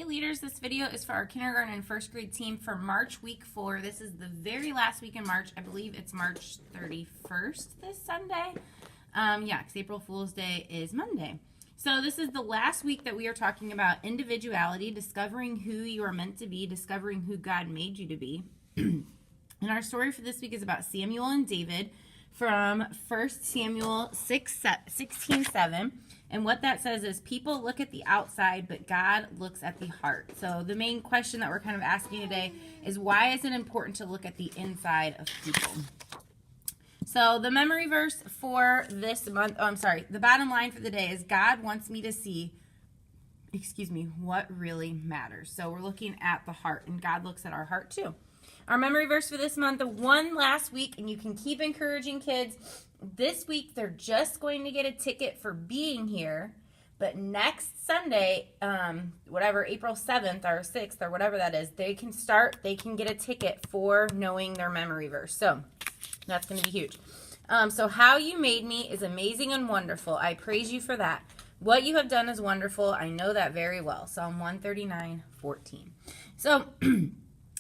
Hey leaders, this video is for our kindergarten and first grade team for March week 4. This is the very last week in March. I believe it's March 31st this Sunday. Because April Fool's Day is Monday. So this is the last week that we are talking about individuality, discovering who you are meant to be, discovering who God made you to be. And our story for this week is about Samuel and David from 1 Samuel 16:7. And what that says is people look at the outside, but God looks at the heart. So the main question that we're kind of asking today is, why is it important to look at the inside of people? So the memory verse for this month, the bottom line for the day is God wants me to see, what really matters. So we're looking at the heart, and God looks at our heart too. Our memory verse for this month, the one last week, and you can keep encouraging kids. This week, they're just going to get a ticket for being here, but next Sunday, April 7th or 6th or whatever that is, they can get a ticket for knowing their memory verse. So that's going to be huge. So how you made me is amazing and wonderful. I praise you for that. What you have done is wonderful. I know that very well. Psalm 139:14. So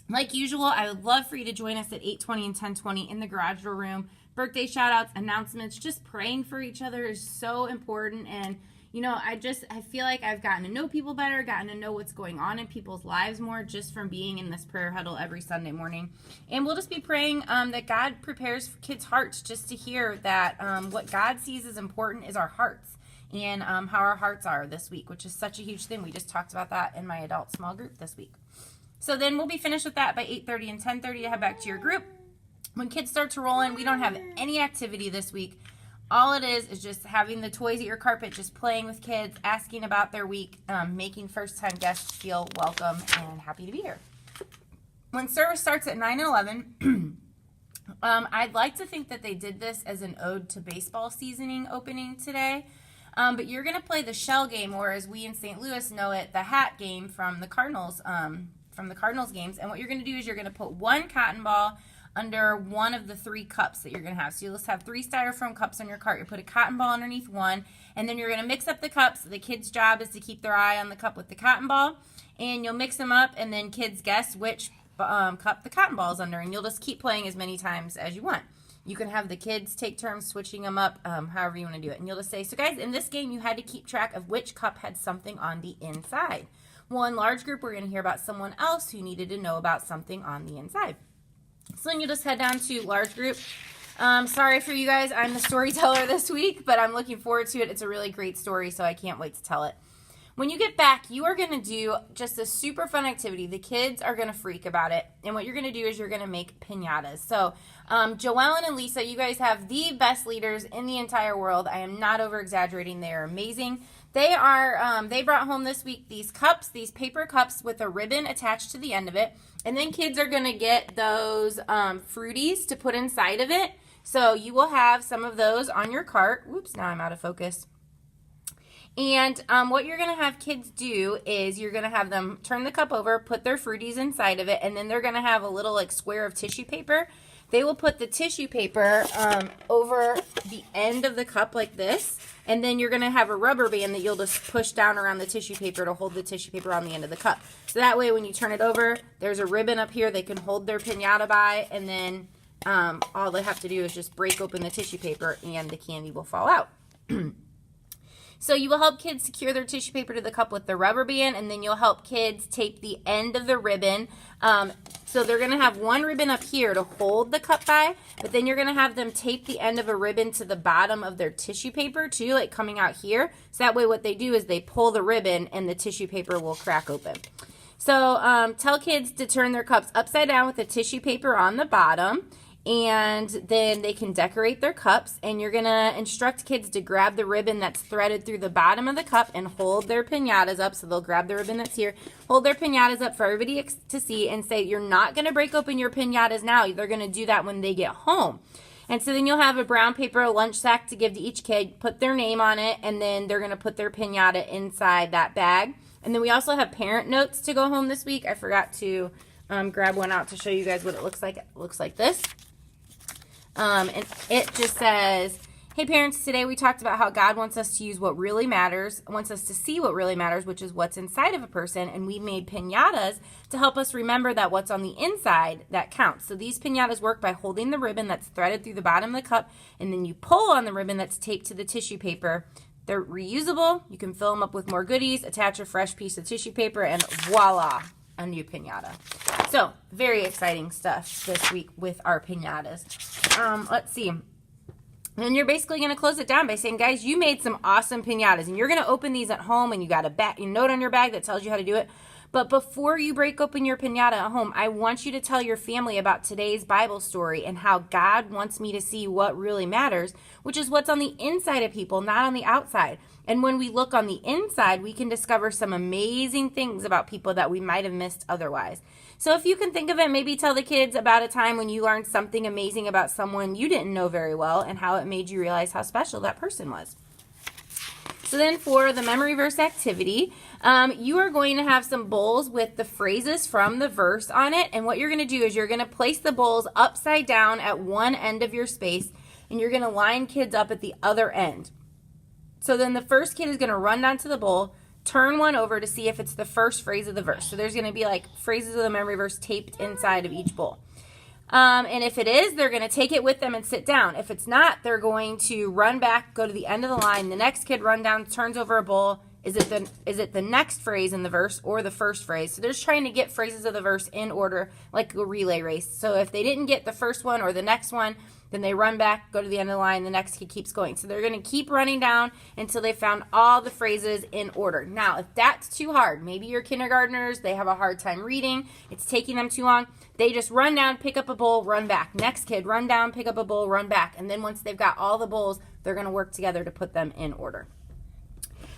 like usual, I would love for you to join us at 8:20 and 10:20 in the garage door room. Birthday shout-outs, announcements, just praying for each other is so important. And, I feel like I've gotten to know people better, gotten to know what's going on in people's lives more just from being in this prayer huddle every Sunday morning. And we'll just be praying that God prepares kids' hearts just to hear that what God sees as important is our hearts and how our hearts are this week, which is such a huge thing. We just talked about that in my adult small group this week. So then we'll be finished with that by 8:30 and 10:30 to head back to your group. When kids start to roll in, we don't have any activity this week. All it is just having the toys at your carpet, just playing with kids, asking about their week, making first-time guests feel welcome and happy to be here. When service starts at 9 and 11, I'd like to think that they did this as an ode to baseball seasoning opening today. But you're going to play the shell game, or as we in St. Louis know it, the hat game from the Cardinals games. And what you're going to do is you're going to put one cotton ball under one of the 3 cups that you're going to have. So you'll just have 3 styrofoam cups on your cart. You put a cotton ball underneath one, and then you're going to mix up the cups. The kid's job is to keep their eye on the cup with the cotton ball, and you'll mix them up, and then kids guess which cup the cotton ball is under, and you'll just keep playing as many times as you want. You can have the kids take turns switching them up, however you want to do it. And you'll just say, so guys, in this game, you had to keep track of which cup had something on the inside. Well, in large group, we're going to hear about someone else who needed to know about something on the inside. So then you'll just head down to large group. Sorry for you guys, I'm the storyteller this week, but I'm looking forward to it. It's a really great story, so I can't wait to tell it. When you get back, you are going to do just a super fun activity. The kids are going to freak about it. And what you're going to do is you're going to make piñatas. So Joellen and Lisa, you guys have the best leaders in the entire world. I am not over-exaggerating. They are amazing. They brought home this week these cups, these paper cups with a ribbon attached to the end of it. And then kids are going to get those fruities to put inside of it. So you will have some of those on your cart. Whoops, now I'm out of focus. And what you're going to have kids do is you're going to have them turn the cup over, put their fruities inside of it, and then they're going to have a little square of tissue paper. They will put the tissue paper over the end of the cup like this, and then you're going to have a rubber band that you'll just push down around the tissue paper to hold the tissue paper on the end of the cup. So that way when you turn it over, there's a ribbon up here they can hold their piñata by, and then all they have to do is just break open the tissue paper and the candy will fall out. So you will help kids secure their tissue paper to the cup with the rubber band, and then you'll help kids tape the end of the ribbon. So they're going to have one ribbon up here to hold the cup by, but then you're going to have them tape the end of a ribbon to the bottom of their tissue paper too, coming out here. So that way what they do is they pull the ribbon and the tissue paper will crack open. So tell kids to turn their cups upside down with the tissue paper on the bottom. And then they can decorate their cups, and you're going to instruct kids to grab the ribbon that's threaded through the bottom of the cup and hold their piñatas up. So they'll grab the ribbon that's here, hold their piñatas up for everybody to see, and say, you're not going to break open your piñatas now. They're going to do that when they get home. And so then you'll have a brown paper lunch sack to give to each kid, put their name on it, and then they're going to put their piñata inside that bag. And then we also have parent notes to go home this week. I forgot to grab one out to show you guys what it looks like. It looks like this. And it just says, Hey parents, today we talked about how God wants us to use what really matters, wants us to see what really matters, which is what's inside of a person, and we made piñatas to help us remember that what's on the inside that counts. So these piñatas work by holding the ribbon that's threaded through the bottom of the cup, and then you pull on the ribbon that's taped to the tissue paper. They're reusable. You can fill them up with more goodies, attach a fresh piece of tissue paper, and voila, a new piñata. So very exciting stuff this week with our piñatas. Let's see. And you're basically going to close it down by saying, guys, you made some awesome piñatas, and you're going to open these at home, and you got a note on your bag that tells you how to do it. But before you break open your piñata at home, I want you to tell your family about today's Bible story and how God wants me to see what really matters, which is what's on the inside of people, not on the outside. And when we look on the inside, we can discover some amazing things about people that we might have missed otherwise. So if you can think of it, maybe tell the kids about a time when you learned something amazing about someone you didn't know very well and how it made you realize how special that person was. So then for the memory verse activity, you are going to have some bowls with the phrases from the verse on it. And what you're going to do is you're going to place the bowls upside down at one end of your space, and you're going to line kids up at the other end. So then the first kid is going to run down to the bowl, turn one over to see if it's the first phrase of the verse. So there's going to be like phrases of the memory verse taped inside of each bowl. And if it is, they're going to take it with them and sit down. If it's not, they're going to run back, go to the end of the line. The next kid run down, turns over a bowl. Is it the next phrase in the verse or the first phrase? So they're just trying to get phrases of the verse in order, like a relay race. So if they didn't get the first one or the next one, then they run back, go to the end of the line, the next kid keeps going. So they're going to keep running down until they found all the phrases in order. Now, if that's too hard, maybe your kindergartners, they have a hard time reading, it's taking them too long, they just run down, pick up a bowl, run back. Next kid, run down, pick up a bowl, run back. And then once they've got all the bowls, they're going to work together to put them in order.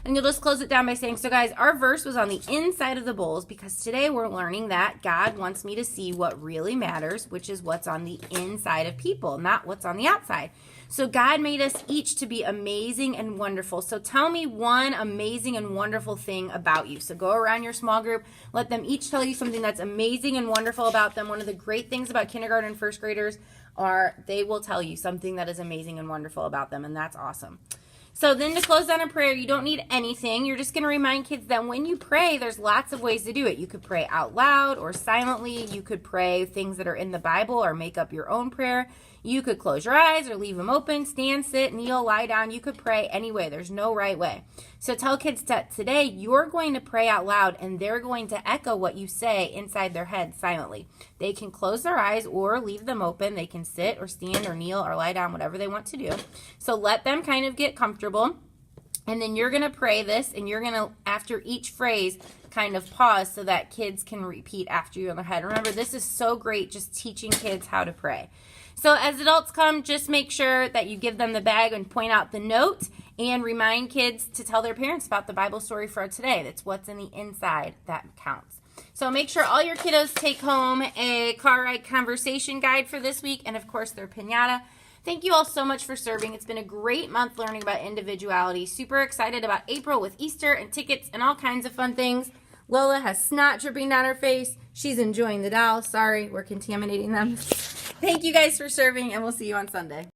And you'll just close it down by saying, so guys, our verse was on the inside of the bowls because today we're learning that God wants me to see what really matters, which is what's on the inside of people, not what's on the outside. So God made us each to be amazing and wonderful. So tell me one amazing and wonderful thing about you. So go around your small group, let them each tell you something that's amazing and wonderful about them. One of the great things about kindergarten and first graders are they will tell you something that is amazing and wonderful about them, and that's awesome. So then to close down a prayer, you don't need anything. You're just going to remind kids that when you pray, there's lots of ways to do it. You could pray out loud or silently. You could pray things that are in the Bible or make up your own prayer. You could close your eyes or leave them open, stand, sit, kneel, lie down. You could pray any way. There's no right way. So tell kids that today you're going to pray out loud and they're going to echo what you say inside their head silently. They can close their eyes or leave them open. They can sit or stand or kneel or lie down, whatever they want to do. So let them kind of get comfortable. And then you're going to pray this, and you're going to, after each phrase, kind of pause so that kids can repeat after you in their head. Remember, this is so great, just teaching kids how to pray. So as adults come, just make sure that you give them the bag and point out the note and remind kids to tell their parents about the Bible story for today. That's what's in the inside that counts. So make sure all your kiddos take home a car ride conversation guide for this week and, of course, their piñata. Thank you all so much for serving. It's been a great month learning about individuality. Super excited about April with Easter and tickets and all kinds of fun things. Lola has snot dripping down her face. She's enjoying the dolls. Sorry, we're contaminating them. Thank you guys for serving, and we'll see you on Sunday.